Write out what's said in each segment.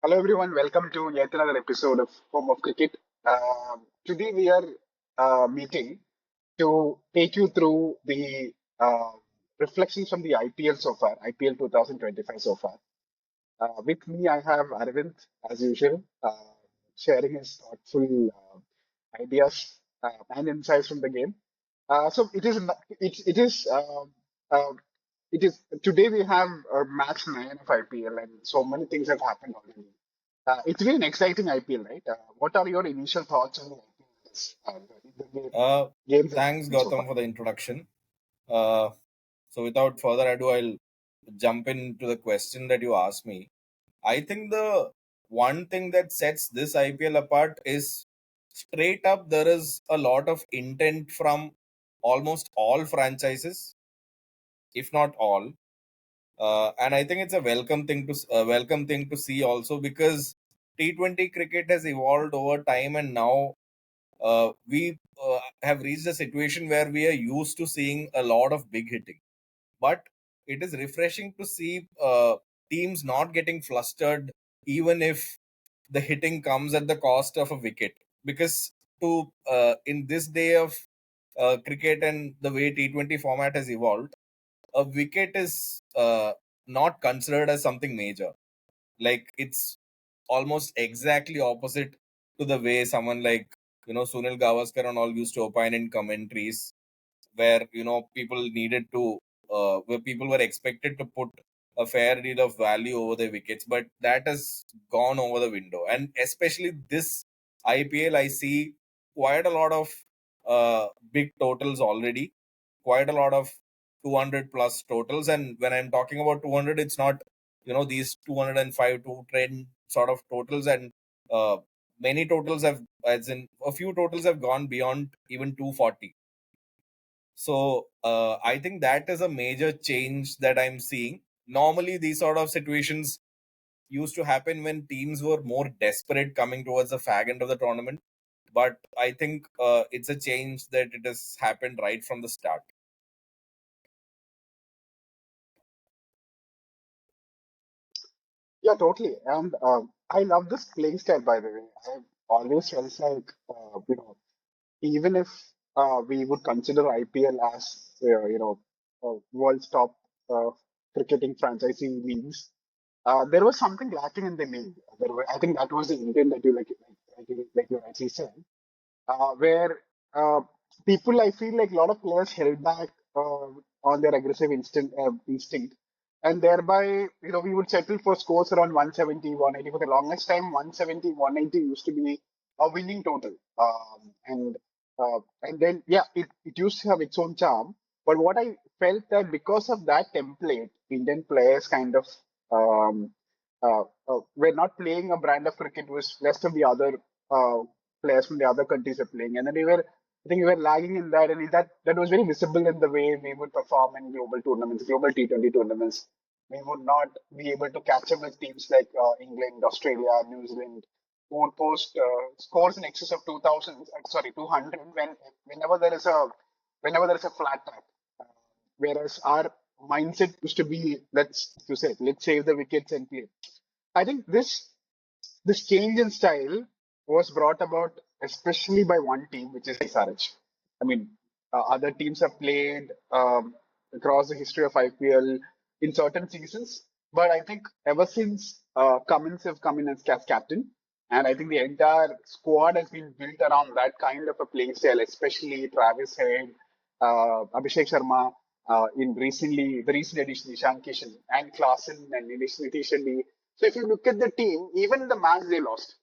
Hello everyone, welcome to yet another episode of Home of Cricket. Today we are meeting to take you through the reflections from the IPL so far, IPL 2025 so far. With me, I have Arvind, as usual, sharing his thoughtful ideas and insights from the game. So it is uh, it is today we have match 9 of IPL and so many things have happened already. It's been an exciting IPL, right? What are your initial thoughts on the IPL? Uh, Games that Thanks, happened so Gautam, far? for the introduction. Uh, so, without further ado, I'll jump into the question that you asked me. I think the one thing that sets this IPL apart is straight up there is a lot of intent from almost all franchises, if not all. And I think it's a welcome thing to see also because T20 cricket has evolved over time, and now we have reached a situation where we are used to seeing a lot of big hitting. But it is refreshing to see teams not getting flustered, even if the hitting comes at the cost of a wicket. Because to in this day of cricket and the way T20 format has evolved, a wicket is not considered as something major. Like it's almost exactly opposite to the way someone like Sunil Gavaskar and all used to opine in commentaries, where people needed to where people were expected to put a fair deal of value over the wickets, but that has gone over the window. And especially this IPL, I see quite a lot of big totals already, quite a lot of 200 plus totals. And when I'm talking about 200, it's not these 205 to trend sort of totals, and many totals have, as in a few totals have gone beyond even 240. So I think that is a major change that I'm seeing. Normally, these sort of situations used to happen when teams were more desperate coming towards the fag end of the tournament. But I think it's a change that it has happened right from the start. Yeah, totally. And I love this playing style, by the way. I've always felt like, even if we would consider IPL as, world's top uh, cricketing franchising leagues, there was something lacking in the league. I think that was the intent that like you rightly said, where people, I feel like a lot of players held back on their aggressive instinct, and thereby, we would settle for scores around 170, 180. For the longest time, 170, 180 used to be a winning total. And then, yeah, it used to have its own charm. But what I felt that because of that template, Indian players kind of um, were not playing a brand of cricket which rest of the other uh, players from the other countries are playing, and then I think we were lagging in that, and that was very visible in the way we would perform in global tournaments, global T20 tournaments. We would not be able to catch up with teams like England, Australia, New Zealand, who would post scores in excess of 2,000, sorry, 200 whenever there is a flat track. Uh, Whereas our mindset used to be, let's save the wickets and play. I think this change in style was brought about especially by one team, which is SRH. I mean, other teams have played across the history of IPL in certain seasons, but I think ever since Cummins have come in as captain, and I think the entire squad has been built around that kind of a playing style, especially Travis Head, Abhishek Sharma, in the recent edition, Ishan Kishan, and Klassen and Nitish Shetty. So if you look at the team, even in the match they lost,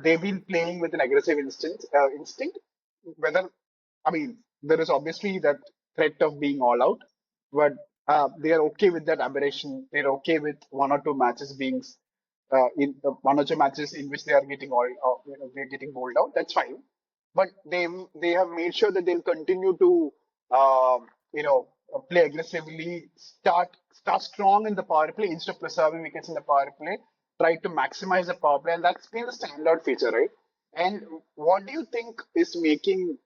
they've been playing with an aggressive instinct. Whether, I mean, there is obviously that threat of being all out, but they are okay with that aberration. They're okay with one or two matches being in one or two matches in which they are getting they're getting bowled out. That's fine, but they have made sure that they'll continue to play aggressively, start strong in the power play instead of preserving wickets in the power play. Try to maximize the power play, and that's been the standout feature, right? And what do you think is making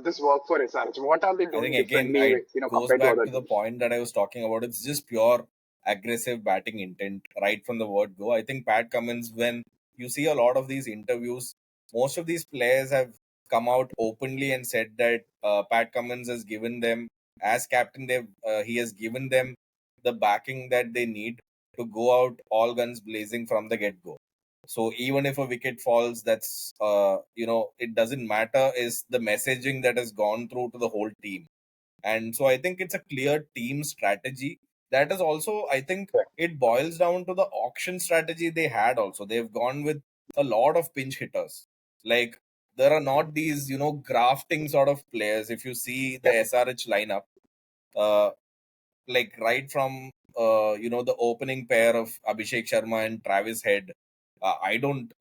this work for SRH? What are they I doing think again, differently, it goes compared to back other to the teams? point that I was talking about. It's just pure aggressive batting intent right from the word go. I think Pat Cummins, when you see a lot of these interviews, most of these players have come out openly and said that Pat Cummins has given them, as captain, he has given them the backing that they need to go out all guns blazing from the get go. So even if a wicket falls, that's it doesn't matter. Is the messaging that has gone through to the whole team, and so I think it's a clear team strategy. That is also, I think, it boils down to the auction strategy they had. Also, they've gone with a lot of pinch hitters. Like there are not these grafting sort of players. If you see the Yeah, SRH lineup, uh, like right from the opening pair of Abhishek Sharma and Travis Head. I don't,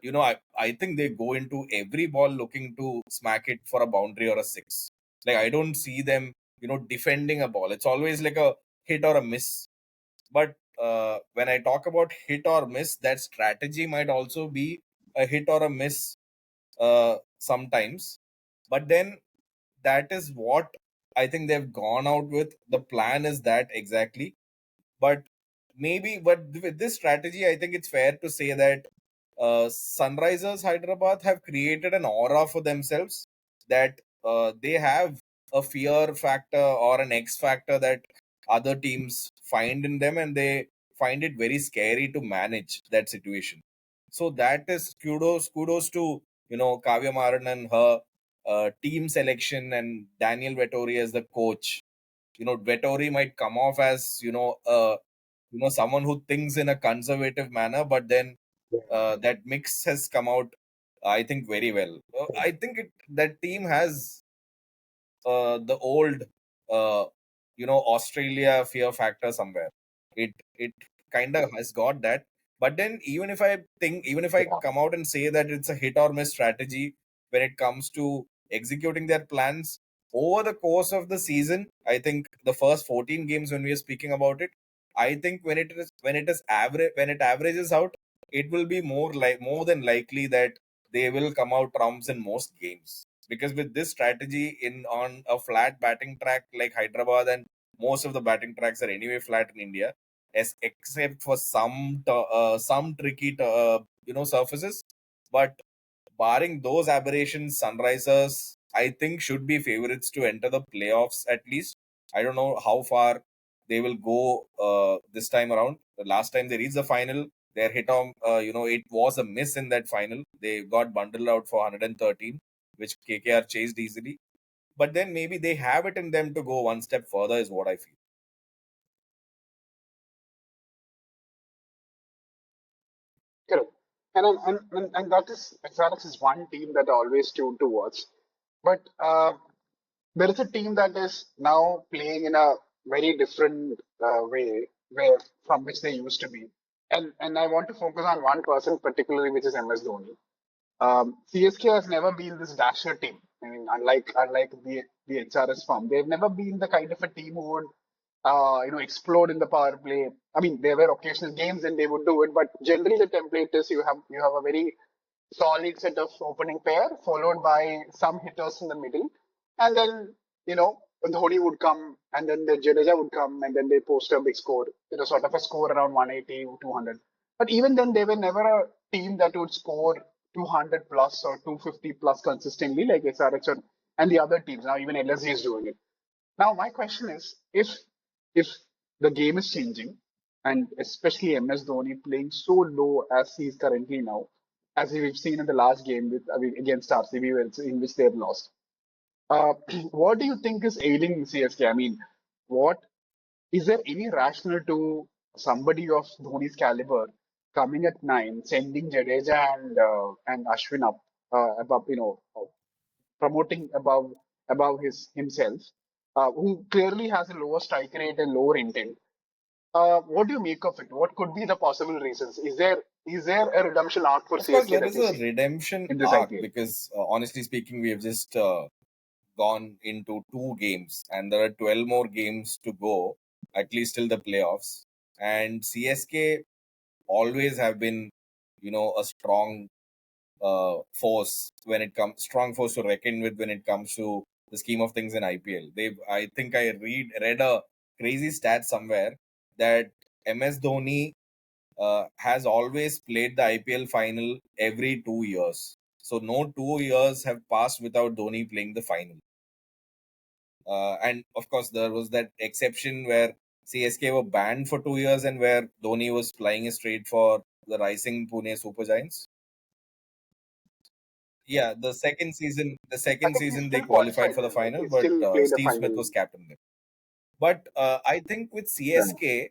I think they go into every ball looking to smack it for a boundary or a six. Like I don't see them, defending a ball. It's always like a hit or a miss. But when I talk about hit or miss, that strategy might also be a hit or a miss sometimes. But then that is what I think they've gone out with. The plan is that exactly. But but with this strategy, I think it's fair to say that Sunrisers Hyderabad have created an aura for themselves, that they have a fear factor or an X factor that other teams find in them, and they find it very scary to manage that situation. So that is kudos to Kavya Maran and her team selection, and Daniel Vettori as the coach. Vettori might come off as someone who thinks in a conservative manner, but then that mix has come out, I think, very well. I think that team has the old uh, Australia fear factor somewhere. It kind of has got that. But then even if I yeah, come out and say that it's a hit or miss strategy when it comes to executing their plans over the course of the season, I think the first 14 games when we are speaking about it, I think when it averages out, it will be more than likely that they will come out trumps in most games, because with this strategy in on a flat batting track like Hyderabad, and most of the batting tracks are anyway flat in India, except for some tricky surfaces. But barring those aberrations, Sunrisers, I think, should be favorites to enter the playoffs at least. I don't know how far they will go this time around. The last time they reached the final, their hit on, it was a miss in that final. They got bundled out for 113, which KKR chased easily. But then maybe they have it in them to go one step further, is what I feel. correct. And that is SRX is one team that I always tune towards. But there is a team that is now playing in a very different way where from which they used to be. And I want to focus on one person particularly, which is MS Dhoni. CSK has never been this dasher team. I mean, unlike the HRS form, they've never been the kind of a team who would explode in the power play. I mean, there were occasional games and they would do it, but generally the template is you have a very solid set of opening pair followed by some hitters in the middle, and then Dhoni would come, and then the Jadeja would come, and then they post a big score, sort of a score around 180, 200. But even then, they were never a team that would score 200 plus or 250 plus consistently like SRH and the other teams. Now even LSG is doing it. Now my question is, if the game is changing, and especially MS Dhoni playing so low as he is currently now, as we've seen in the last game against RCB, in which they have lost. Uh, what do you think is ailing CSK? I mean, what is there any rationale to somebody of Dhoni's caliber coming at 9, sending Jadeja and Ashwin up above, promoting above himself, who clearly has a lower strike rate and lower intent? What do you make of it? What could be the possible reasons? Is there a redemption arc for Of course, CSK there that is you a see redemption in this arc IPL? because, honestly speaking, we have just gone into 2 games, and there are 12 more games to go, at least till the playoffs. And CSK always have been, a strong force to reckon with when it comes to the scheme of things in IPL. I think I read a crazy stat somewhere that MS Dhoni has always played the IPL final every 2 years. So no 2 years have passed without Dhoni playing the final. And of course, there was that exception where CSK were banned for 2 years and where Dhoni was flying straight for the rising Pune Super Giants. Yeah, the I second think he season they still qualified qualified for the there, right? final, He but still played the Steve Smith final. was captain there. But I think with Yeah, CSK,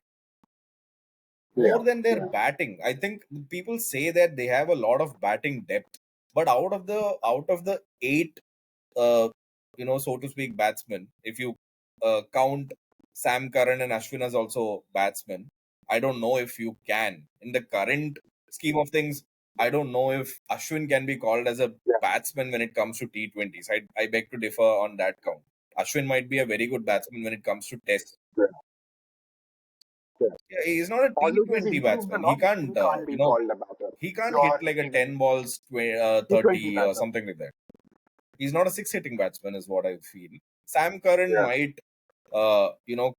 yeah, more than their yeah, batting, I think people say that they have a lot of batting depth, but out of the eight, uh, so to speak, batsmen, if you count Sam Curran and Ashwin as also batsmen, I don't know if you can in the current scheme of things. I don't know if Ashwin can be called as a yeah, batsman when it comes to T20s. I beg to differ on that count. Ashwin might be a very good batsman when it comes to Test. yeah, yeah. Yeah, he's not a Although he's T20 improved a batsman. He lot, he still can't, can't be called a batter. he can't hit Pure like a 10 T20, balls, T20 30 or batter. something like that. He's not a six hitting batsman, is what I feel. Sam Curran Yeah, might,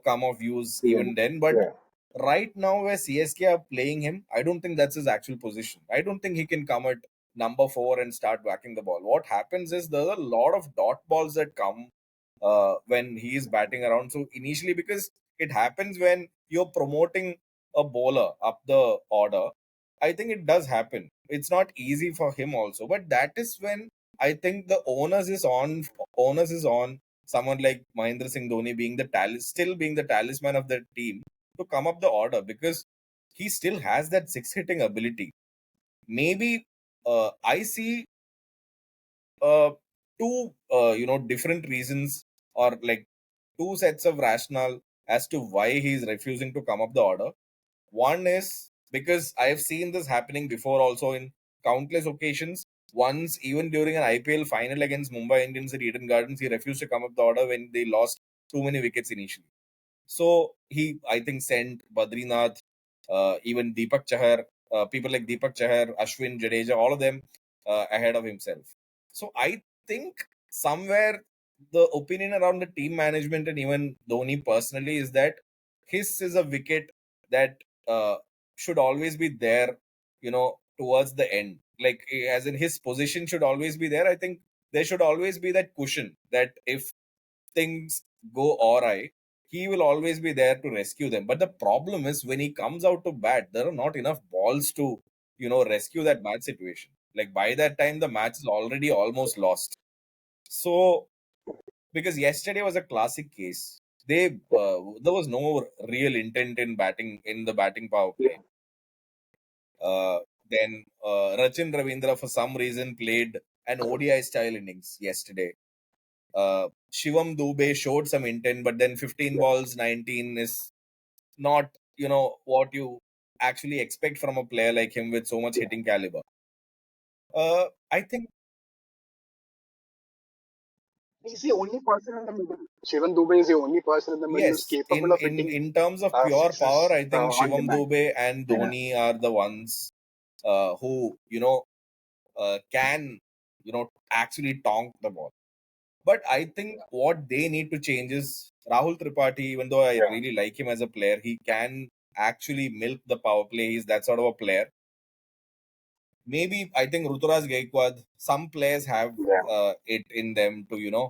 come of use yeah, even then, but yeah, right now where CSK are playing him, I don't think that's his actual position. I don't think he can come at number 4 and start whacking the ball. What happens is there's a lot of dot balls that come when he is batting around. So initially, because it happens when you're promoting a bowler up the order, I think it does happen. It's not easy for him also, but that is when I think the onus is on someone like Mahendra Singh Dhoni being still being the talisman of the team to come up the order, because he still has that six hitting ability. Maybe I see two different reasons, or like two sets of rationale as to why he's refusing to come up the order. One is because I have seen this happening before also in countless occasions. Once, even during an IPL final against Mumbai Indians at Eden Gardens, he refused to come up the order when they lost too many wickets initially. So he, I think, sent Badrinath, even Deepak Chahar, people like Deepak Chahar, Ashwin, Jadeja, all of them ahead of himself. So I think somewhere the opinion around the team management and even Dhoni personally is that his is a wicket that should always be there, towards the end. Like, as in, his position should always be there. I think there should always be that cushion that if things go awry, he will always be there to rescue them. But the problem is when he comes out to bat, there are not enough balls to, rescue that bad situation. Like, by that time, the match is already almost lost. So, because yesterday was a classic case, there was no real intent in batting in the batting power yeah. play. Then Rachin Ravindra, for some reason, played an ODI style innings yesterday. Shivam Dubey showed some intent, but then 15 Yeah. balls, 19 is not, what you actually expect from a player like him with so much Yeah. hitting caliber. I think, He's the only person in the middle. Shivan Dubey is the only person in the middle who's yes, capable in of in hitting in terms of pure power, sixes I think on Shivam demand. Dubey and Yeah. Dhoni are the ones who, can, actually tonk the ball. But I think what they need to change is Rahul Tripathi, even though I Yeah. really like him as a player, he can actually milk the power play. He's that sort of a player. Maybe I think Ruturaj Gaikwad, some players have Yeah. it in them to,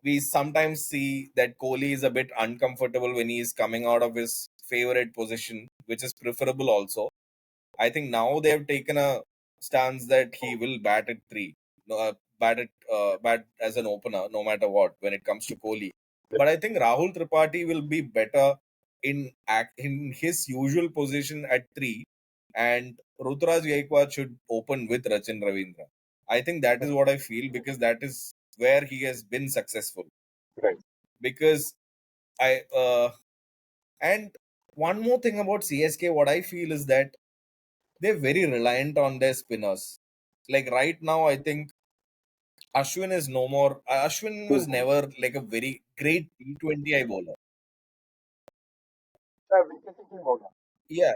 we sometimes see that Kohli is a bit uncomfortable when he is coming out of his favorite position, which is preferable also. I think now they have taken a stance that he will bat at three, bat as an opener, no matter what, when it comes to Kohli. But I think Rahul Tripathi will be better in his usual position at three, and Ruturaj Gaikwad should open with Rachin Ravindra. I think that is what I feel, because that is where he has been successful. Right. Because I and one more thing about CSK, what I feel is that they're very reliant on their spinners. Like right now, I think Ashwin is no more. Ashwin was Mhm. never like a very great T20I bowler. Wicket taking bowler. Yeah,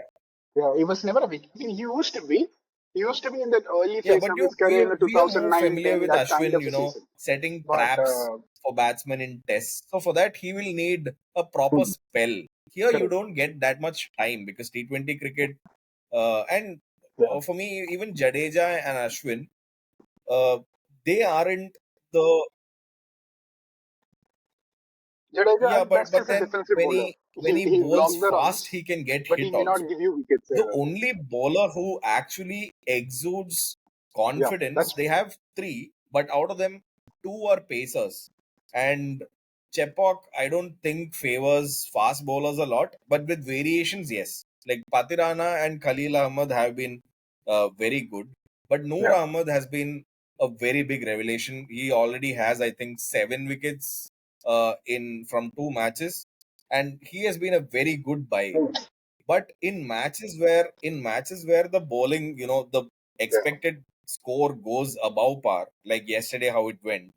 Yeah, he was never a wicket. He used to be. He used to be in that early yeah, phase but of his we career in are, the we are more 2009 familiar 10, with that kind Ashwin, of a season. setting But traps for batsmen in tests. So for that, he will need a proper spell. here you correct. don't get that much time because T20 cricket and Yeah. for me even Jadeja and Ashwin, uh, they aren't the Jadeja yeah, at best but is a then defensive bowler. when he He bowls blocks the fast, runs, he can get but he hit may not also. give you wickets The either. only bowler who actually exudes Yeah, confidence, that's they true. have three, but out of them, two are pacers. And Chepok, I don't think favors fast bowlers a lot, but with variations, yes. Like Patirana and Khalil Ahmed have been very good, but Noor Yeah. Ahmed has been a very big revelation. He already has, I think, 7 wickets in from 2 matches, and he has been a very good buy. Hmm. But in matches where the bowling, the Yeah. expected score goes above par, like yesterday how it went,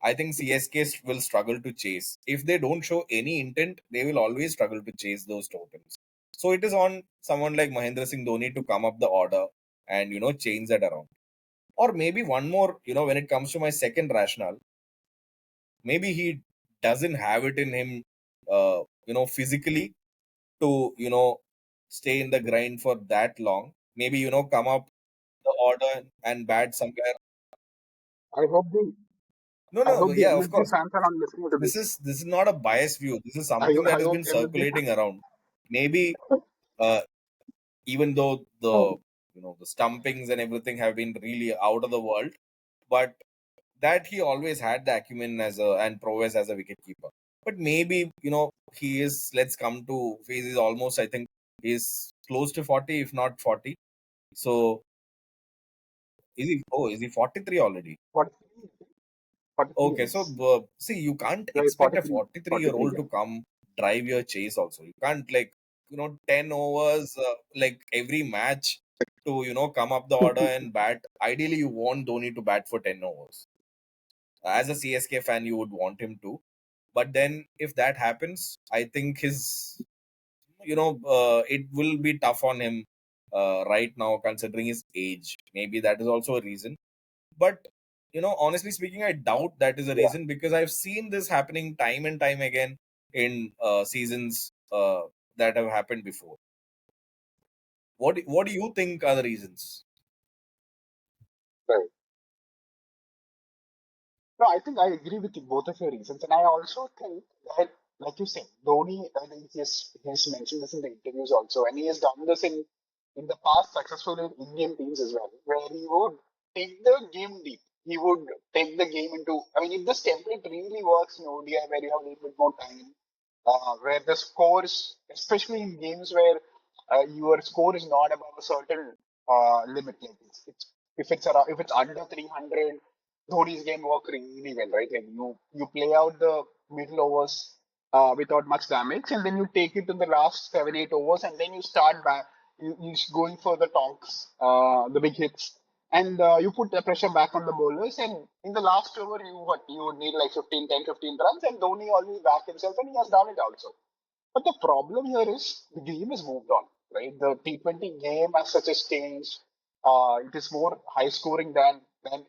I think CSK will struggle to chase. If they don't show any intent, they will always struggle to chase those totals. So it is on someone like Mahendra Singh Dhoni to come up the order and change that around. Or maybe one more, when it comes to my second rationale, maybe he doesn't have it in him, physically to stay in the grind for that long. Maybe come up the order and bat somewhere. I hope the No, I no, hope but the yeah, of LSG course. fans are not listening to This this. is this is not a biased view. This is I something that I has hope been LSG circulating around. Maybe uh, even though the stumpings and everything have been really out of the world, but that he always had the acumen as a and prowess as a wicket keeper. But maybe he is. Let's come to phase is almost. I think he's close to 40, if not 40. So is he? Oh, is he 43 already? 43, 43 Okay, so years. see, you can't Yeah, he's expect a 43, 43-year-old yeah. to come drive your chase. Also, you can't like 10 overs like every match to come up the order and bat. Ideally, you want Dhoni to bat for 10 overs. As a CSK fan, you would want him to. But then, if that happens, I think it will be tough on him right now, considering his age. Maybe that is also a reason. But honestly speaking, I doubt that is a Yeah, reason because I've seen this happening time and time again in seasons that have happened before. What do you think are the reasons? right. No, I think I agree with both of your reasons, and I also think that, like you said, Dhoni, I think he's mentioned this in the interviews also, and he has done this in the past successfully in Indian teams as well, where he would take the game deep. He would take the game into. I mean, if this template really works in ODI, where you have a little bit more time, where the scores, especially in games where your score is not above a certain limit, like it's if it's around, if it's under 300, Dhoni's game work really well, right? Like you play out the middle overs without much damage, and then you take it to the last 7 8 overs, and then you start back. You going for the tonks, the big hits, and you put the pressure back on the bowlers. And in the last over, you would need like 15 10 15 runs, and Dhoni always back himself, and he has done it also. But the problem here is the game has moved on, right? The T20 game as such has changed. It is more high scoring than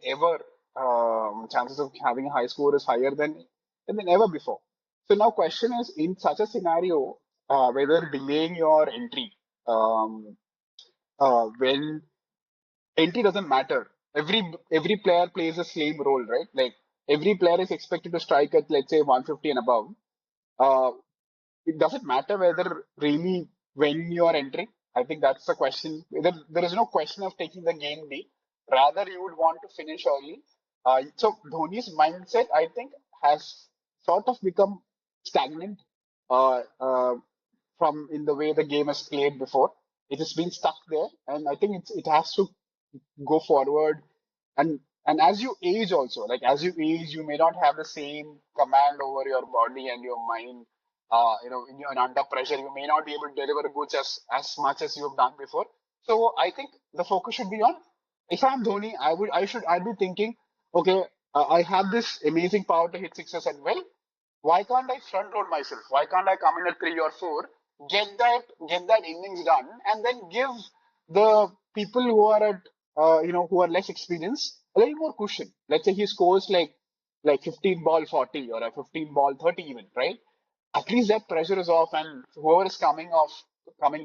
ever. Chances of having a high score is higher than ever before. So now, question is, in such a scenario, whether delaying your entry when entry doesn't matter. Every player plays the same role, right? Like every player is expected to strike at, let's say, 150 and above. Uh, it doesn't matter whether really when you are entering. I think that's the question. There is no question of taking the game deep. Rather, you would want to finish early. So Dhoni's mindset, I think, has sort of become stagnant from in the way the game has played before. It has been stuck there, and I think it has to go forward. And as you age also, like as you age, you may not have the same command over your body and your mind. When you're under pressure, you may not be able to deliver goods as much as you've done before. So I think the focus should be on, if I'm Dhoni, I'd be thinking, okay, I have this amazing power to hit sixes and well, why can't I front load myself? Why can't I come in at 3 or 4, get that innings done, and then give the people who are who are less experienced a little more cushion. Let's say he scores like 15 ball 40 or a 15 ball 30 even, right? at least that pressure is off, and whoever is coming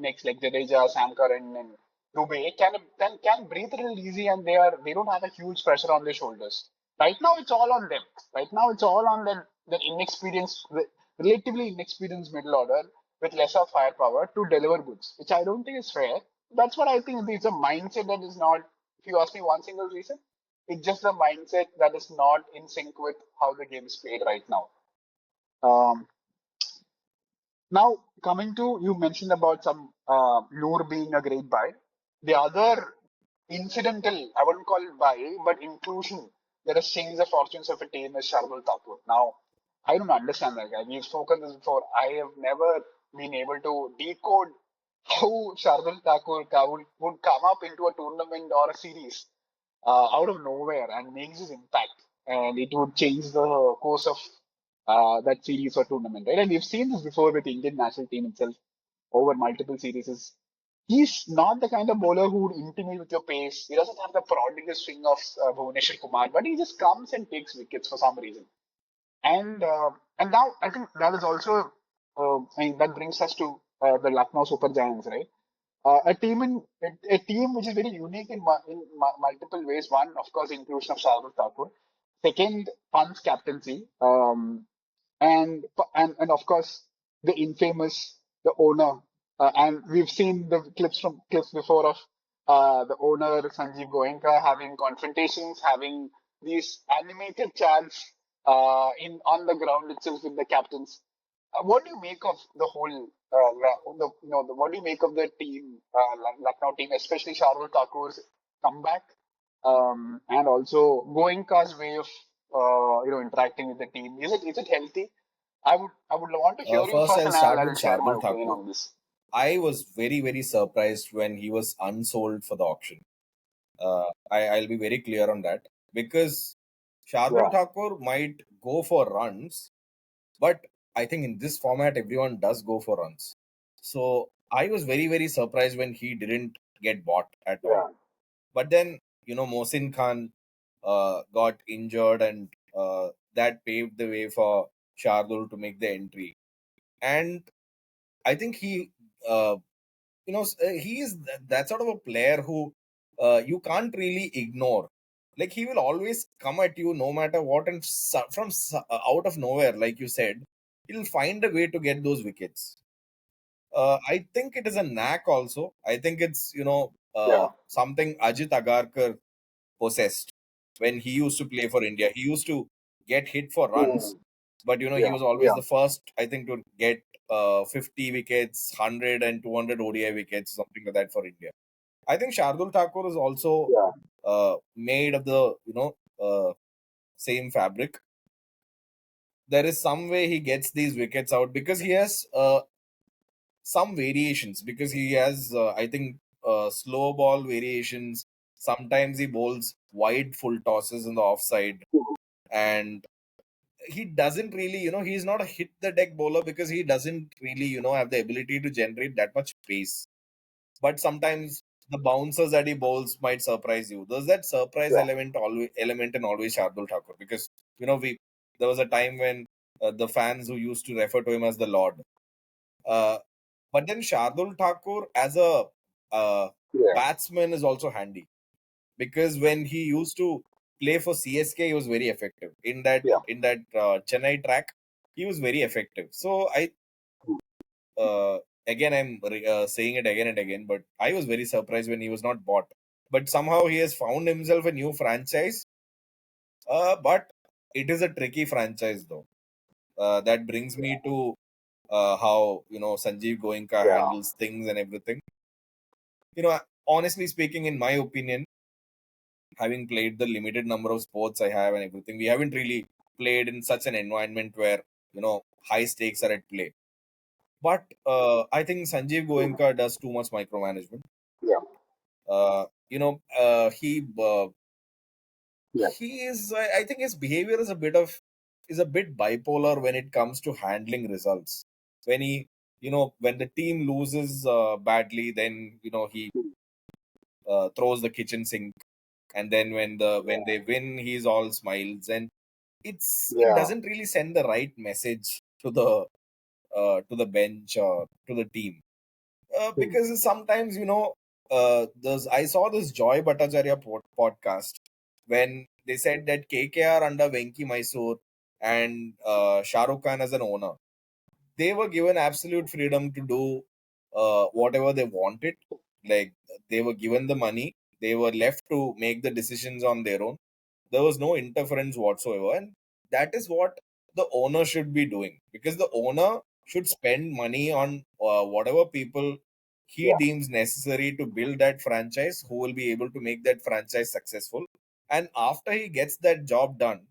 next, like Jadeja, Sam Curran, and Dubey, can breathe a little easy, and they don't have a huge pressure on their shoulders. Right now, it's all on them. Right now, it's all on the inexperienced, relatively inexperienced middle order with lesser firepower to deliver goods, which I don't think is fair. That's what I think. It's a mindset that is not. If you ask me one single reason, it's just a mindset that is not in sync with how the game is played right now. Um, Now, coming to you mentioned about some Noor being a great buy. The other incidental, I wouldn't call it buy, but inclusion that has changed the fortunes of a team is Shardul Thakur. Now, I don't understand that guy. We've spoken this before. I have never been able to decode how Shardul Thakur would come up into a tournament or a series out of nowhere and makes his impact, and it would change the course of that series or tournament, right? And we've seen this before with the Indian national team itself over multiple series. He's not the kind of bowler who would intimidate with your pace. He doesn't have the prodigal swing of Bhuvanesh Kumar, but he just comes and takes wickets for some reason. And now I think that is also, I mean, that brings us to the Lucknow Super Giants, right? A team which is very unique in multiple ways. One, of course, inclusion of Shardul Thakur. Second, Pant's captaincy. And of course the infamous the owner, and we've seen the clips before of the owner Sanjiv Goenka having confrontations, having these animated chants in on the ground itself with the captains. What do you make of the whole what do you make of the team, Lucknow team, especially Shardul Thakur's comeback, and also Goenka's way of interacting with the team? Is it healthy? I would want to hear you First, first, I'll and I'll, start with I'll share my Shardul opinion Thakur. on this. I was very, very surprised when he was unsold for the auction. I'll be very clear on that because Shardul Yeah, Thakur might go for runs, but I think in this format, everyone does go for runs. So I was very, very surprised when he didn't get bought at all. yeah, But then, Mohsin Khan got injured, and that paved the way for Shardul to make the entry. And I think uh, he is that sort of a player who you can't really ignore. Like he will always come at you no matter what, and out of nowhere, like you said, he'll find a way to get those wickets. I think it is a knack also. I think it's yeah, something Ajit Agarkar possessed when he used to play for India. He used to get hit for runs, mm, but he yeah, was always the first, I think, to get 50 wickets, 100 and 200 ODI wickets, something like that for India. I think Shardul Thakur is also yeah, made of the same fabric. There is some way he gets these wickets out because he has some variations. Because he has, I think, slow ball variations. Sometimes he bowls wide full tosses in the offside, and he doesn't really, he's not a hit the deck bowler because he doesn't really, have the ability to generate that much pace. But sometimes the bouncers that he bowls might surprise you. There's that surprise yeah, element in always Shardul Thakur because we there was a time when the fans who used to refer to him as the Lord. Uh, but then Shardul Thakur as a yeah, batsman is also handy because when he used to play for CSK, he was very effective in that yeah, Chennai track. He was very effective. So uh, again, I'm saying it again and again, but I was very surprised when he was not bought. But somehow he has found himself a new franchise. But it is a tricky franchise, though. That brings me to how Sanjeev Goenka yeah, handles things and everything. Honestly speaking, in my opinion, having played the limited number of sports I have and everything, we haven't really played in such an environment where high stakes are at play. But I think Sanjeev mm, Goenka does too much micromanagement. yeah, He yeah, is. I think his behavior is a bit bipolar when it comes to handling results. When when the team loses badly, then he mm, throws the kitchen sink, and then when yeah, they win, he's all smiles, and it yeah, doesn't really send the right message to the to the bench or to the team. Hmm. Because sometimes, I saw this Joy Bhattacharya podcast when they said that KKR under Venki Mysore and Shah Rukh Khan as an owner, they were given absolute freedom to do whatever they wanted. Like, they were given the money, they were left to make the decisions on their own. There was no interference whatsoever, and that is what the owner should be doing, because the owner should spend money on whatever people he Yeah, deems necessary to build that franchise, who will be able to make that franchise successful. And after he gets that job done,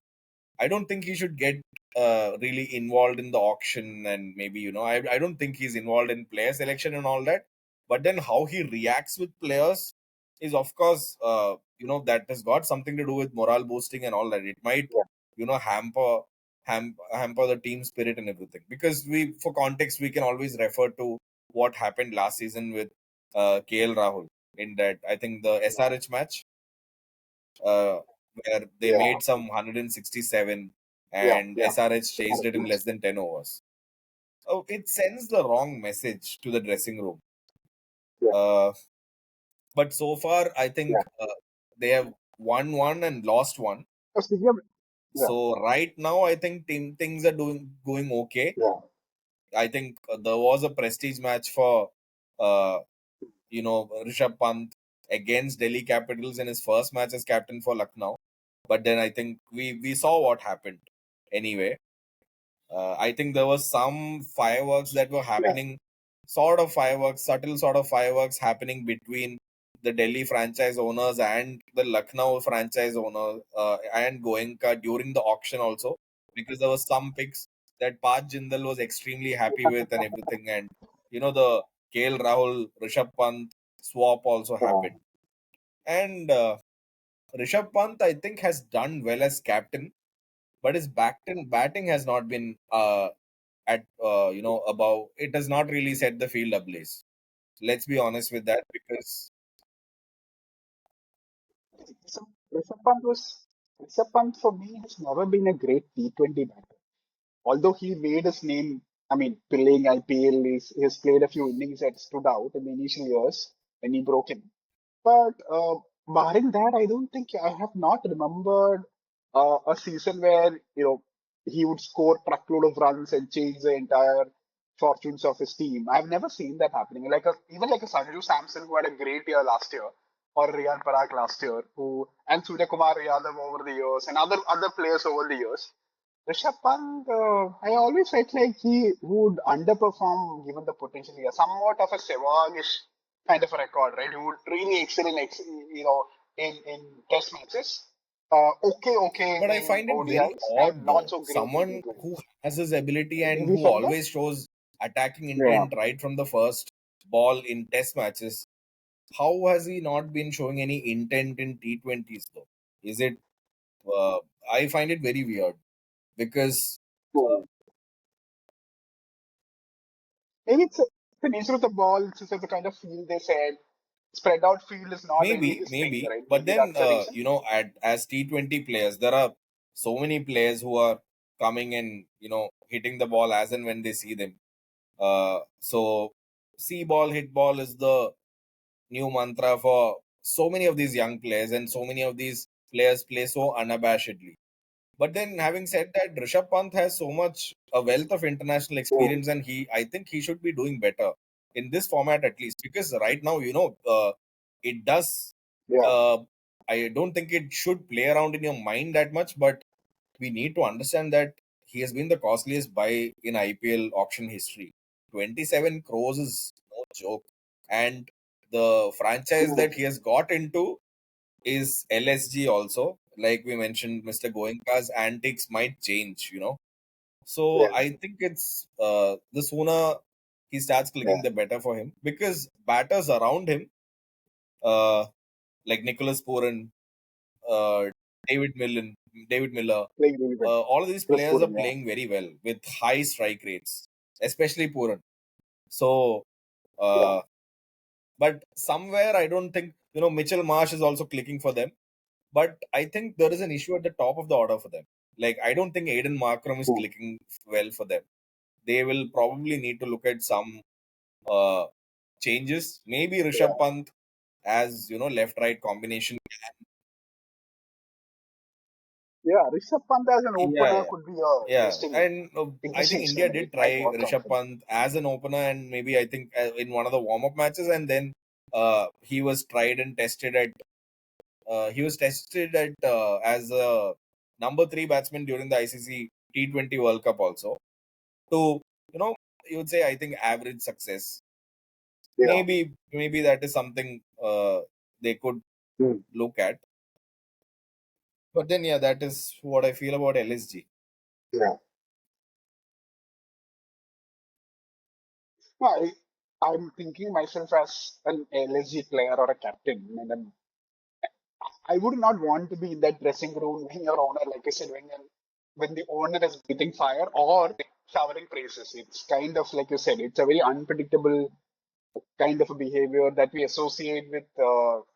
I don't think he should get really involved in the auction, and maybe, I don't think he's involved in player selection and all that. But then how he reacts with players is, of course, that has got something to do with morale boosting and all that. It might, yeah, hamper the team spirit and everything. Because for context, we can always refer to what happened last season with KL Rahul in that, I think, the SRH match, uh, where they yeah, made some 167 yeah, and yeah. SRH chased Correct, it in yes. less than 10 overs. Oh, it sends the wrong message to the dressing room. Yeah, Uh, but so far, I yeah. think they have won one and lost one. Speaking of, yeah, So right now, I think things are going okay. yeah, I think there was a prestige match for uh, Rishabh Pant against Delhi Capitals in his first match as captain for Lucknow. But then I think we saw what happened anyway. I think there was some fireworks that were yeah, happening, sort of fireworks, subtle sort of fireworks happening between the Delhi franchise owners and the Lucknow franchise owner, and Goenka during the auction also, because there was some picks that Paj Jindal was extremely happy with and everything, and the KL Rahul Rishabh Pant swap also yeah. happened, and Rishabh Pant, I think, has done well as captain, but his batting has not been at above. It has not really set the field ablaze. Let's be honest with that, because So Rishabh Pant for me has never been a great T20 batter. Although he made his name, I mean, playing IPL, he has played a few innings that stood out in the initial years when he broke in. But barring that, I don't think I have not remembered a season where he would score truckload of runs and change the entire fortunes of his team. I've never seen that happening. Even like a Sanju Samson who had a great year last year, or Riyan Parak last year, who and Surya Kumar Yadav over the years, and other players over the years. Rishabh Pant, I always felt like he would underperform given the potential. He has somewhat of a Sehwag-ish kind of a record, right? He would really excel in test matches. Okay but I in find it very ODIs odd and not though. so great in Someone T20s. who has his ability and Have you who felt that? always shows attacking Yeah. intent right from the first ball in test matches. How has he not been showing any intent in T20s though? Is it? Uh, I find it very weird, because Hmm. Maybe it's the nature of the ball, since it's the kind of field they said. Spread out field is not really his thing, maybe, right? but Maybe then that's the reason. as T20 players, there are so many players who are coming and hitting the ball as and when they see them. So see ball, hit ball is the new mantra for so many of these young players, and so many of these players play so unabashedly. But then, having said that, Rishabh Pant has so much a wealth of international Hmm. experience, and I think he should be doing better in this format at least. Because right now, it does. Yeah. Uh, I don't think it should play around in your mind that much, but we need to understand that he has been the costliest buy in IPL auction history. 27 crores is no joke, and the franchise Hmm. that he has got into is LSG also. Like we mentioned, Mr. Goenka's antics might change. So Yeah. I think it's the sooner he starts Yeah. clicking, the better for him, because batters around him, uh, like Nicholas Puran, uh, David Millen, David Miller, Playing really well. all of these Plus players are Puran, yeah. playing very well with high strike rates, especially Puran. So, Yeah. uh, but somewhere I don't think Mitchell Marsh is also clicking for them. But I think there is an issue at the top of the order for them. Like, I don't think Aiden Markram is Hmm. clicking well for them. they will probably need to look at some uh, changes. Maybe Yeah, Rishabh Pant as left-right combination. yeah. Rishabh Pant as an Yeah, opener yeah, could be a yeah. And I interesting think India experiment. It did might try work out Rishabh for them. Pant as an opener, and maybe I think in one of the warm-up matches, and then he was tried and tested at as a number three batsman during the ICC T20 World Cup also. To you know, you would say I think average success. Yeah, Maybe that is something they could mm. look at. But then yeah, that is what I feel about LSG. Yeah. No, I'm thinking myself as an LSG player or a captain. And I would not want to be in that dressing room when your owner, like I said, when the owner is breathing fire or showering praises. It's kind of like you said, it's a very unpredictable kind of a behavior that we associate with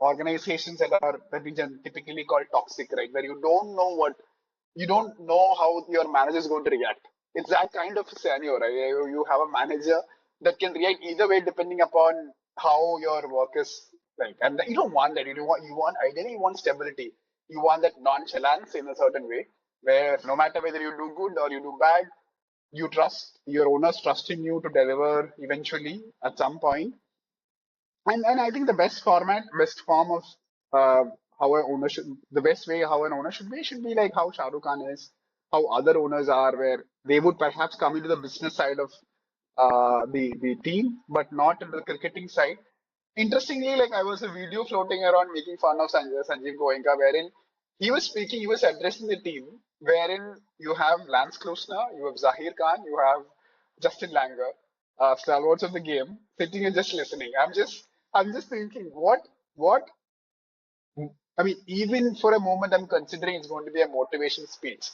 organizations that we typically call toxic, right? Where you don't know how your manager is going to react. It's that kind of scenario, right? You have a manager that can react either way depending upon how your work is like, and you don't want that. You want ideally you want stability. You want that nonchalance in a certain way, where no matter whether you do good or you do bad, you trust your owners trust in you to deliver eventually at some point. And I think the best form of how an owner should, the best way how an owner should be like how Shah Rukh Khan is, how other owners are, where they would perhaps come into the business side of the team, but not into the cricketing side. Interestingly, like I was a video floating around making fun of Sanjiv Goenka, wherein he was addressing the team, wherein you have Lance Krusna, you have Zahir Khan, you have Justin Langer, stalwarts of the game, sitting and just listening. I'm just thinking, what? I mean, even for a moment, I'm considering it's going to be a motivation speech.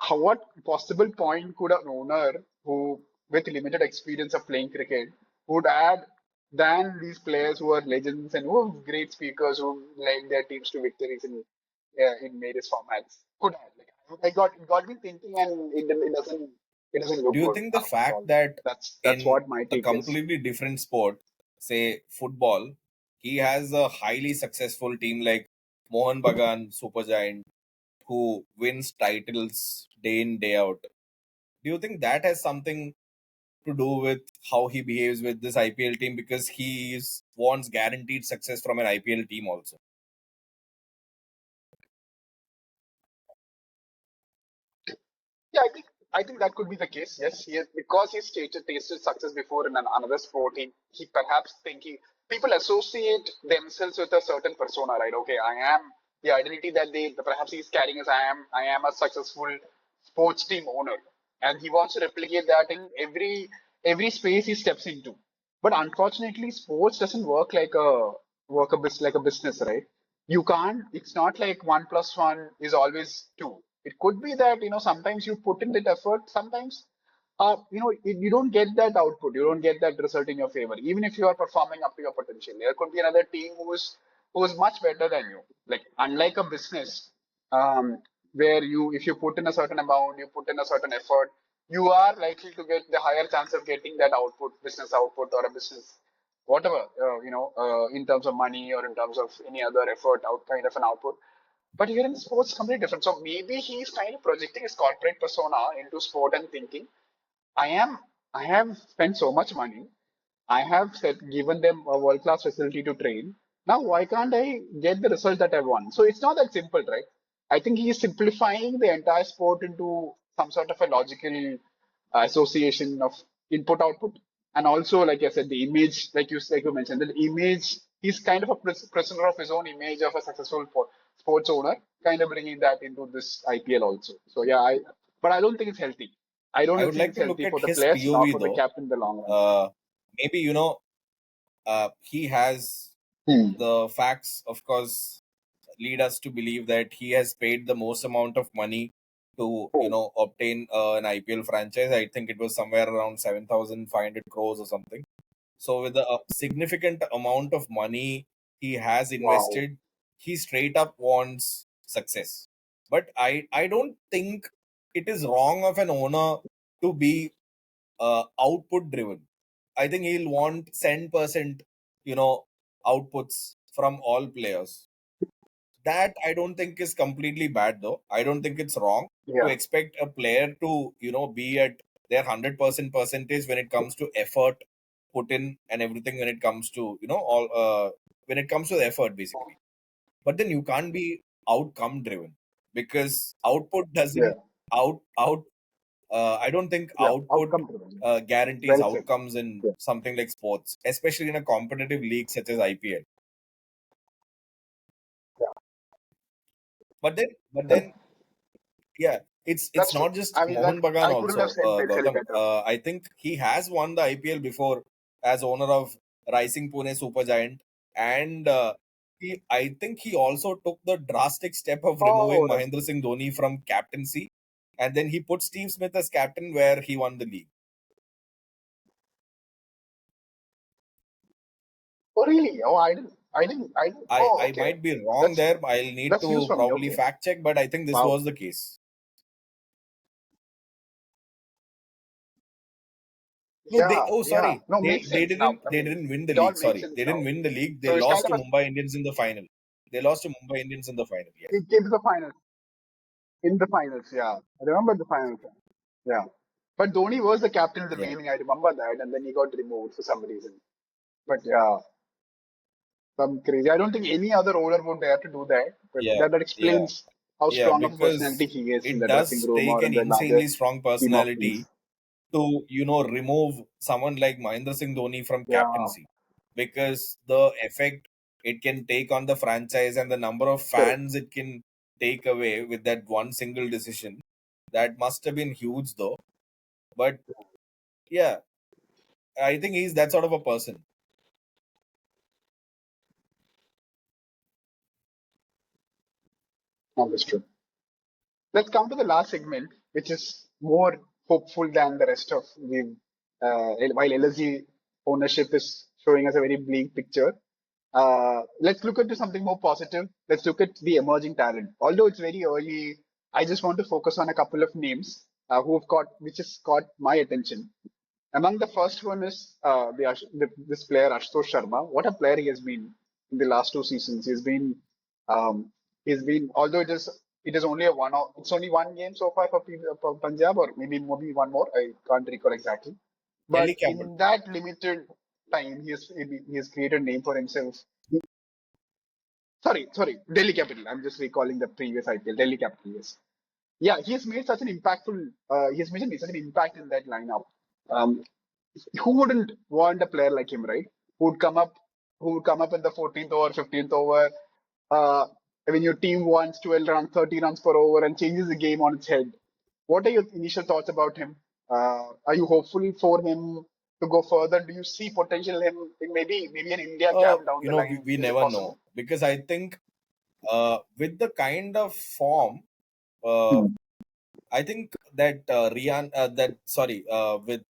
What possible point could an owner who, with limited experience of playing cricket, would add than these players who are legends and who are great speakers who led their teams to victories in various formats? Could add. Like, it got me thinking, and it doesn't Do look you good think the at fact all. that That's in what my a take is. completely different sport, say football, he has a highly successful team like Mohan Bagan, Supergiant, who wins titles day in, day out? Do you think that has something to do with how he behaves with this IPL team because wants guaranteed success from an IPL team also? Yeah, I think that could be the case. Yes, because he's tasted success before in another sport. He perhaps thinking people associate themselves with a certain persona, right? Okay, I am the identity that they perhaps he's carrying is I am a successful sports team owner, and he wants to replicate that in every space he steps into. But unfortunately, sports doesn't work like a business, right? You can't. It's not like one plus one is always two. It could be that sometimes you put in that effort, sometimes you don't get that output, you don't get that result in your favor, even if you are performing up to your potential. There could be another team who is much better than you. Like unlike a business, where if you put in a certain amount, you put in a certain effort, you are likely to get the higher chance of getting that output, business output or a business whatever, in terms of money or in terms of any other effort out kind of an output. But here in sports, completely different. So maybe he's kind of projecting his corporate persona into sport and thinking, I am, I have spent so much money. I have given them a world class facility to train. Now, why can't I get the result that I want? So it's not that simple, right? I think he is simplifying the entire sport into some sort of a logical association of input output, and also, like I said, the image, like you mentioned, the image. He's kind of a prisoner of his own image of a successful sports owner, kind of bringing that into this IPL also. So yeah, but I don't think it's healthy. I I don't would think like it's to look healthy at for the his players nor POV for the though. captain in the long run. Maybe he has Hmm. the facts, of course, lead us to believe that he has paid the most amount of money to Oh, obtain an IPL franchise. I think it was somewhere around 7,500 crores or something. So with a significant amount of money he has wow. invested, he straight up wants success. But I don't think it is wrong of an owner to be output driven. I think he'll want 10%, outputs from all players. That I don't think is completely bad though. I don't think it's wrong to Yeah, expect a player to, be at their 100% percentage when it comes to effort put in and everything when it comes to, all when it comes to the effort basically. But then you can't be outcome driven because output yeah, doesn't out I don't think yeah. output Outcome driven. guarantees Well said. outcomes in Yeah. something like sports, especially in a competitive league such as IPL. Yeah. But then, yeah, it's That's true. not just I mean, that Mohun Bagan I couldn't have also, said it any Gautam. better. I think he has won the IPL before as owner of Rising Pune Supergiant, and I think he also took the drastic step of removing Oh, Mahendra Singh Dhoni from captaincy, and then he put Steve Smith as captain, where he won the league. oh, really? Oh, I didn't. Oh, I okay. might be wrong That's there. I'll need that's news to for me. probably Okay. fact check, but I think this Wow. was the case. No, Yeah, yeah. sorry, No, they makes they sense now. didn't I they mean, didn't win the it all league. makes Sorry, sense they didn't now. win the league. They So it's lost kind to of Mumbai Indians in the final. They lost to Mumbai Indians in the final. Yes. it came to the finals. In the finals, yeah. I remember the finals. Yeah. But Dhoni was the captain in the Yeah. beginning. I remember that, and then he got removed for some reason. But yeah, some crazy. I don't think any other owner would dare to do that. But Yeah. that Yeah. explains how Yeah. strong of a personality Because he is in it the dressing does room take or in an the larger insanely strong scheme of personality things. to, remove someone like Mahendra Singh Dhoni from Yeah, captaincy, because the effect it can take on the franchise and the number of correct. fans it can take away with that one single decision, that must have been huge though. But yeah, I think he's that sort of a person. Understood. Let's come to the last segment, which is more hopeful than the rest of the. While LSG ownership is showing us a very bleak picture, let's look into something more positive. Let's look at the emerging talent. Although it's very early, I just want to focus on a couple of names which has caught my attention. Among the first one is this player Ashutosh Sharma. What a player he has been in the last two seasons. Um, although it is only it's only one game so far for Punjab, or maybe one more. I can't recall exactly. But Delhi Capital. in that limited time, he has created a name for himself. Sorry, Delhi Capital. I'm just recalling the previous IPL. Delhi Capital, yes. Yeah, he has made such an impactful. He has made such an impact in that lineup. Um, who wouldn't want a player like him, right? Who'd come up, who would come up in the 14th over, 15th over. Uh, when your team wants 12 runs, 30 runs per over, and changes the game on its head. What are your initial thoughts about him? Are you hopeful for him to go further? Do you see potential in him in maybe an India cap down the line? We Is it never possible? know, because I think with the kind of form, uh, Hmm. I think that with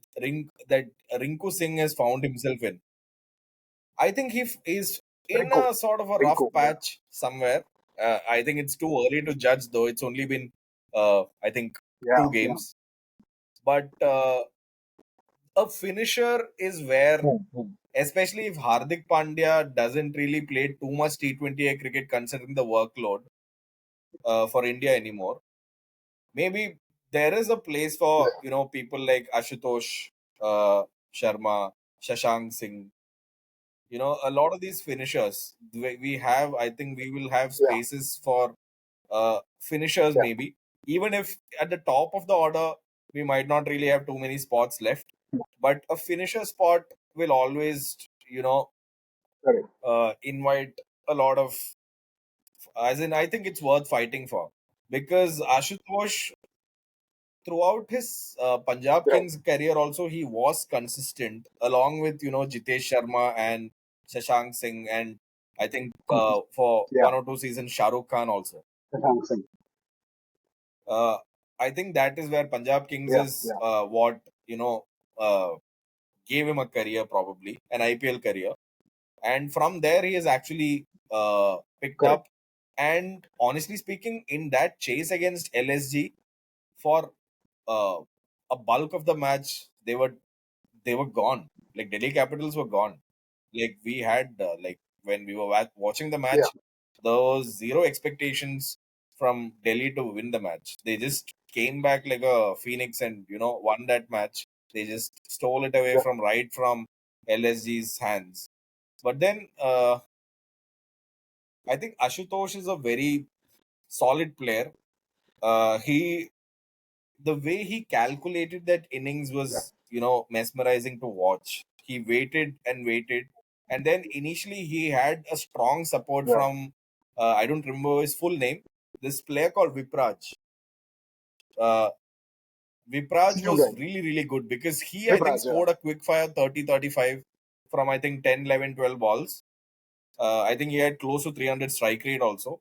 that Rinku Singh has found himself in. I think he is in Rico, a sort of a rough Rico, yeah, patch somewhere. I think it's too early to judge, though. It's only been, I think, yeah, two yeah. games. But a finisher is where, Hmm, hmm. especially if Hardik Pandya doesn't really play too much T20 cricket considering the workload for India anymore. Maybe there is a place Yeah, for, people like Ashutosh Sharma, Shashank Singh. A lot of these finishers we have. I think we will have yeah, spaces for finishers, yeah. maybe, even if at the top of the order we might not really have too many spots left, but a finisher spot will always, Correct. invite a lot of, as in, I think it's worth fighting for, because Ashutosh, throughout his Punjab Yeah, Kings career also, he was consistent along with, Jitesh Sharma and Shashank Singh, and I think for yeah. one or two seasons Shah Rukh Khan also. Shashank Singh. uh, I think that is where Punjab Kings Yeah, is yeah. what, uh, gave him a career, probably an IPL career, and from there he has actually picked Correct. up. And honestly speaking, in that chase against LSG for uh, a bulk of the match they were gone. Like Delhi Capitals were gone. Like we had like when we were watching the Yeah, match, there was zero expectations from Delhi to win the match. They just came back like a phoenix and won that match. They just stole it away yeah, from LSG's hands. But then I think Ashutosh is a very solid player. He The way he calculated that innings yeah, was mesmerizing to watch. He waited and waited, and then initially he had a strong support yeah. from I don't remember his full name, this player called Vipraj. uh, This Vipraj new was guy, really really good because he I think Vibraj, yeah. scored a quick fire 30-35 from I think 10, 11, 12 balls. I think he had close to 300 strike rate also,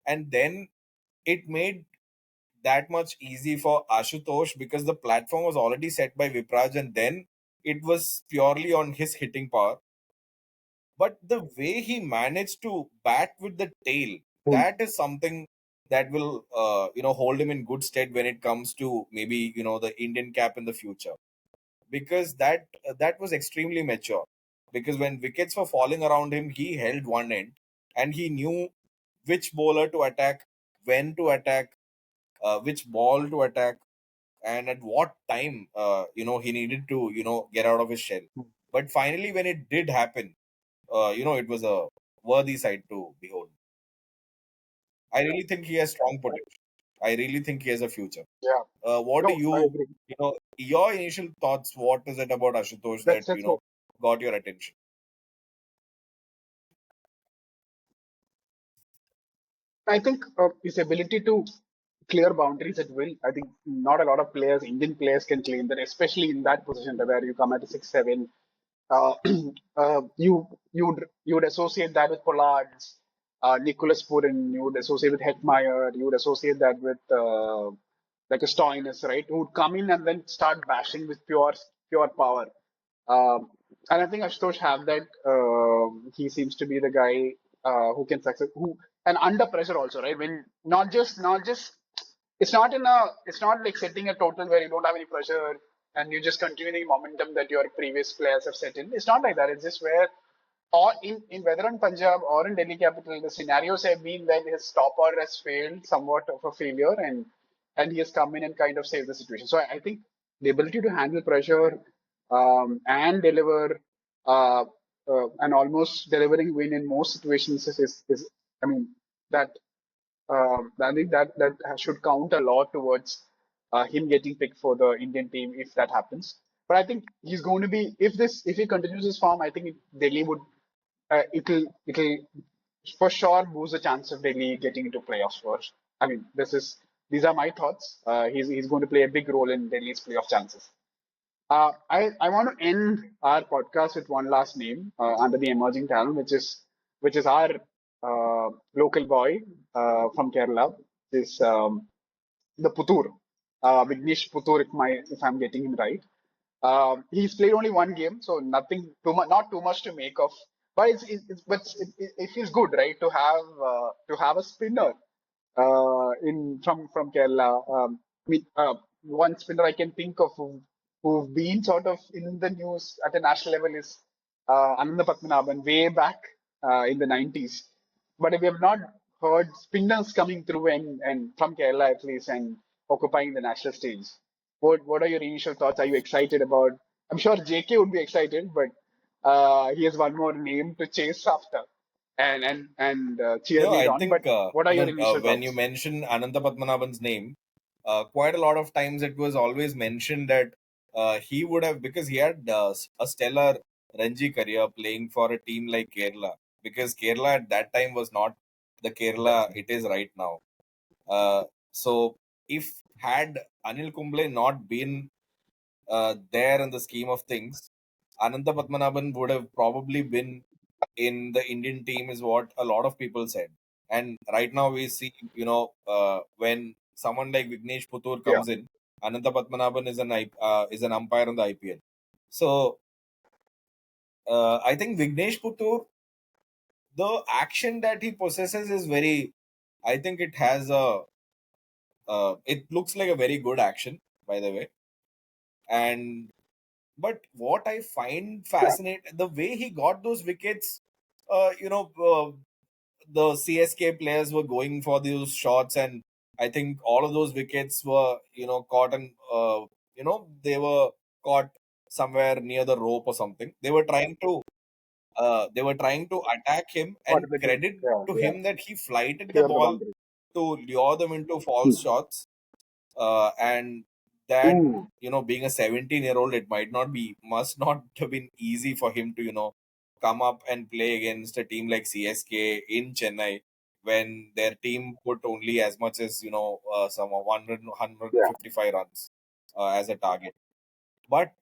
and then it made that much easy for Ashutosh because the platform was already set by Vipraj, and then it was purely on his hitting power. But the way he managed to bat with the tail, Hmm. that is something that will hold him in good stead when it comes to maybe the Indian cap in the future, because that was extremely mature. Because when wickets were falling around him, he held one end and he knew which bowler to attack, when to attack, which ball to attack, and at what time he needed to get out of his shell. But finally when it did happen, it was a worthy sight to behold. I really think he has strong potential. I really think he has a future. Yeah. What do No, you I agree. your initial thoughts, what is it about Ashutosh that That's what got your attention? I think his ability to clear boundaries at will. I think not a lot of players, Indian players, can claim that, especially in that position where you come at a 6-7. Uh, you'd associate that with Pollards, Nicholas Purin. You would associate with Hetmeyer. You would associate that with like a Stoinis, right? Who would come in and then start bashing with pure power. Um, and I think Ashutosh have that. He seems to be the guy who can success, who and under pressure also, right? When not just it's not like setting a total where you don't have any pressure and you just continue the momentum that your previous players have set in. It's not like that. It's just where, or in whether in Punjab or in Delhi Capital, the scenarios have been when his top order has failed, somewhat of a failure, and he has come in and kind of saved the situation. So I think the ability to handle pressure and deliver and almost delivering win in most situations is I mean that I think that should count a lot towards him getting picked for the Indian team if that happens. But I think he's going to be if he continues his form, I think Delhi would it'll for sure boost the chance of Delhi getting into playoffs first. I mean, these are my thoughts. He's going to play a big role in Delhi's playoff chances. I want to end our podcast with one last name under the emerging talent, which is our local boy from Kerala. This the Putur, Vignesh Putur, if I'm getting him right. He's played only one game, so nothing too much, not too much to make of. But it feels good, right, to have a spinner in from Kerala. One spinner I can think of who've been sort of in the news at a national level is Ananda Padmanabhan way back in the 90s. But we have not heard spinners coming through and from Kerala at least and occupying the national stage. What are your initial thoughts? Are you excited about? I'm sure JK would be excited, but he has one more name to chase after and cheerlead I on. But think what are your initial when you thoughts? mention Ananta Padmanabhan's name, quite a lot of times it was always mentioned that he would have, because he had a stellar Ranji career playing for a team like Kerala, because Kerala at that time was not the Kerala it is right now. So if had Anil Kumble not been there in the scheme of things, Ananta Padmanabhan would have probably been in the Indian team, is what a lot of people said. And right now we see, when someone like Vignesh Putur Yeah, comes in, Ananta Padmanabhan is an umpire on the IPL. So I think Vignesh Putur, the action that he possesses is very. I think it has a. It looks like a very good action, by the way. And but what I find Yeah. fascinating, the way he got those wickets, the CSK players were going for those shots, and I think all of those wickets were, caught, and they were caught somewhere near the rope or something. They were trying to attack him, What and did they do? credit Yeah, to yeah. him that he flighted the Clear the ball boundary. to lure them into Hmm. false shots. And that, Ooh. being a 17-year-old, it must not have been easy for him to, come up and play against a team like CSK in Chennai, when their team put only as much as, some 100, Yeah, 155 runs as a target. But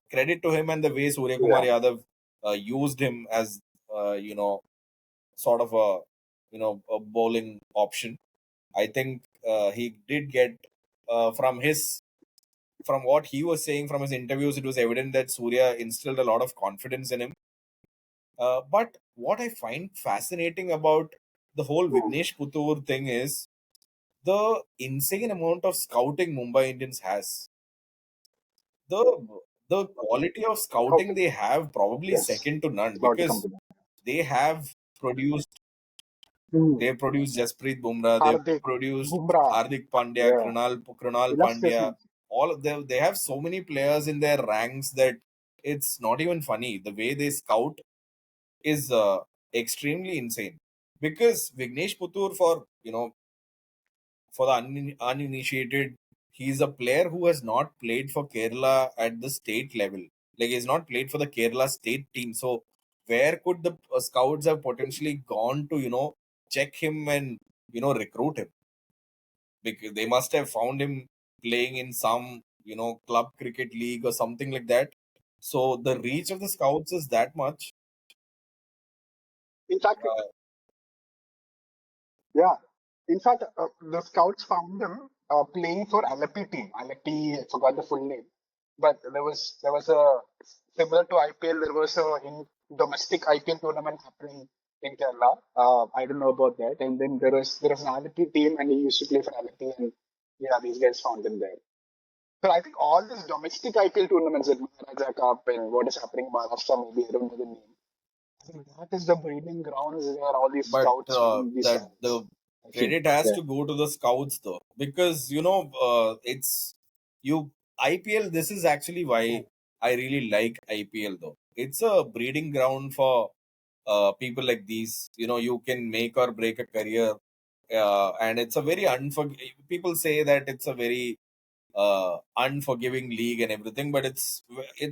credit to him and the way Surya Kumar yeah, Yadav used him as, sort of a bowling option. I think he did get from what he was saying from his interviews, it was evident that Surya instilled a lot of confidence in him. But what I find fascinating about the whole mm, Vignesh Puttur thing is the insane amount of scouting Mumbai Indians has. The the quality of scouting okay, they have probably yes. second to none, It's about to come because to that. they have produced Mm. they produced Jasprit Bumrah, they Hardik, produced Bumrah, Hardik Pandya, yeah, Krunal Pandya. illustrations. All of them, they have so many players in their ranks that it's not even funny. The way they scout is extremely insane. Because Vignesh Puttur, for the uninitiated, he's a player who has not played for Kerala at the state level. Like, he's not played for the Kerala state team. So where could the scouts have potentially gone to, check him and, recruit him? Because they must have found him playing in some, club cricket league or something like that. So the reach of the scouts is that much. In fact, Uh, yeah. In fact, the scouts found him playing for Alapi team. Alapi, I forgot the full name, but there was a similar to IPL. There was a in domestic IPL tournament happening in Kerala. I don't know about that. And then there was an Alapi team, and he used to play for Alapi, and yeah, these guys found him there. So I think all these domestic IPL tournaments, like Maharaja Cup and what is happening in Maharashtra, maybe I don't know the name. I think that is the breeding grounds where all these but scouts find these that the talents. I feel. credit has Yeah. to go to the scouts, though, because it's you IPL. This is actually why I really like IPL, though. It's a breeding ground for people like these. You can make or break a career, and it's a very people say that it's a very unforgiving league and everything, but it's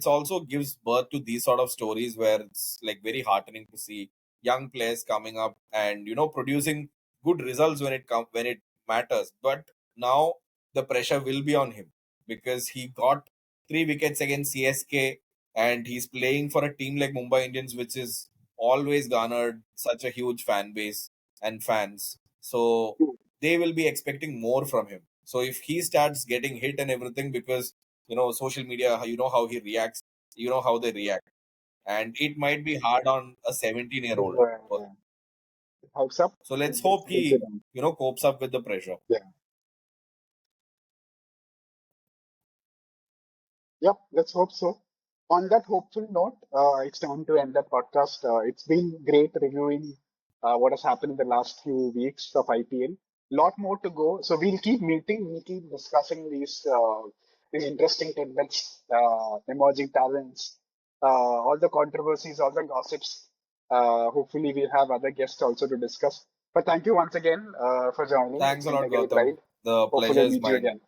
also gives birth to these sort of stories where it's like very heartening to see young players coming up and producing good results when it matters. But now the pressure will be on him, because he got 3 wickets against CSK, and he's playing for a team like Mumbai Indians, which is always garnered such a huge fan base and fans. So they will be expecting more from him. So if he starts getting hit and everything, because social media, how he reacts, how they react, and it might be hard on a 17-year-old. Yeah. House up. So let's It gets, hope gets it he done. copes up with the pressure. Yeah. Yep. Let's hope so. On that hopeful note, it's time to end the podcast. It's been great reviewing what has happened in the last few weeks of IPL. Lot more to go. So we'll keep meeting. We'll keep discussing these interesting tidbits, emerging talents, all the controversies, all the gossips. Hopefully, we'll have other guests also to discuss. But thank you once again for joining. It's Thanks a been lot, a great Gautam. ride. The pleasure Hopefully, is meet you mine. again.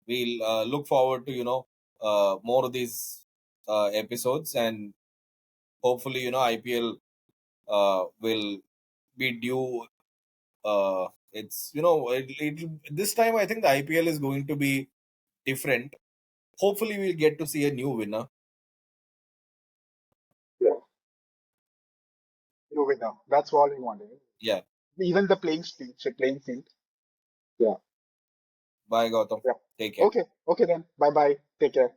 We'll look forward to more of these episodes, and hopefully IPL will be due. It's this time I think the IPL is going to be different. Hopefully, we'll get to see a new winner. Yeah. You winner. That's all we wanted. Yeah. Even the playing field. Yeah. Bye, Gautam. Yeah. Take care. Okay. Okay then. Bye bye. Take care.